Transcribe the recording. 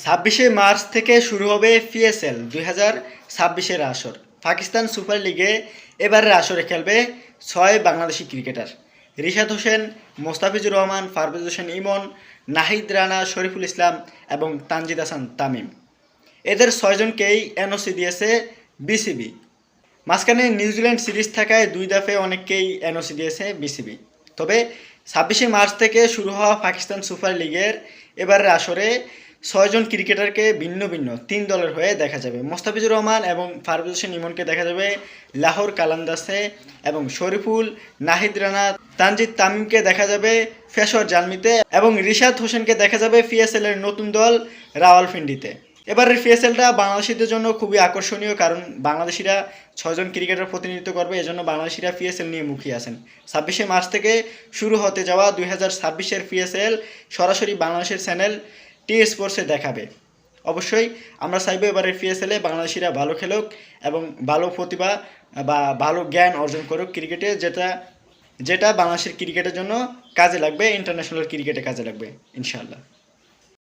26 March থেকে শুরু হবে পিএসএল 2026-এর আসর। পাকিস্তান সুপার লিগে এবারের আসরে খেলবে 6 বাংলাদেশি ক্রিকেটার। রিশাদ হোসেন, মোস্তাফিজুর রহমান, পারভেজ হোসেন ইমন, নাহিদ রানা, শরীফুল ইসলাম এবং তানজিদ হাসান তামিম। এদের 6 জনকেই এনওসি দিয়েছে বিসিবি। মাঝখানে নিউজিল্যান্ড সিরিজ থাকায় 2 দফে অনেককেই এনওসি দিয়েছে বিসিবি। তবে 26 মার্চ থেকে শুরু হওয়া পাকিস্তান সুপার লিগের এবারের আসরে 6 জন ক্রিকেটারকে ভিন্ন ভিন্ন 3 দলের হয়ে দেখা যাবে। মোস্তাফিজুর রহমান এবং পারভেজ হোসেন ইমনকে দেখা যাবে লাহোর কালান্দাসে এবং শরীফুল, নাহিদ রানা, তানজিদ তামিমকে দেখা যাবে পেশোয়ার জালমিতে এবং রিশাদ হোসেনকে দেখা যাবে পিএসএল এর নতুন দল রাওয়ালপিন্ডিতে। এবারের পিএসএলটা বাংলাদেশিদের জন্য খুবই আকর্ষণীয়, কারণ বাংলাদেশিরা 6 জন ক্রিকেটার প্রতিনিধিত্ব করবে, এজন্য বাংলাদেশিরা পিএসএল নিয়ে মুখিয়ে আছেন। 26 মার্চ থেকে শুরু হতে যাওয়া 2026-এর পিএসএল সরাসরি বাংলাদেশের চ্যানেল টি স্পোর্টসে দেখাবে। অবশ্যই আমরা চাইবো এবারের পিএসএলে বাংলাদেশিরা ভালো খেলুক এবং ভালো প্রতিভা বা ভালো জ্ঞান অর্জন করুক ক্রিকেটে, যেটা বাংলাদেশের ক্রিকেটের জন্য কাজে লাগবে, ইন্টারন্যাশনাল ক্রিকেটে কাজে লাগবে ইনশাআল্লাহ।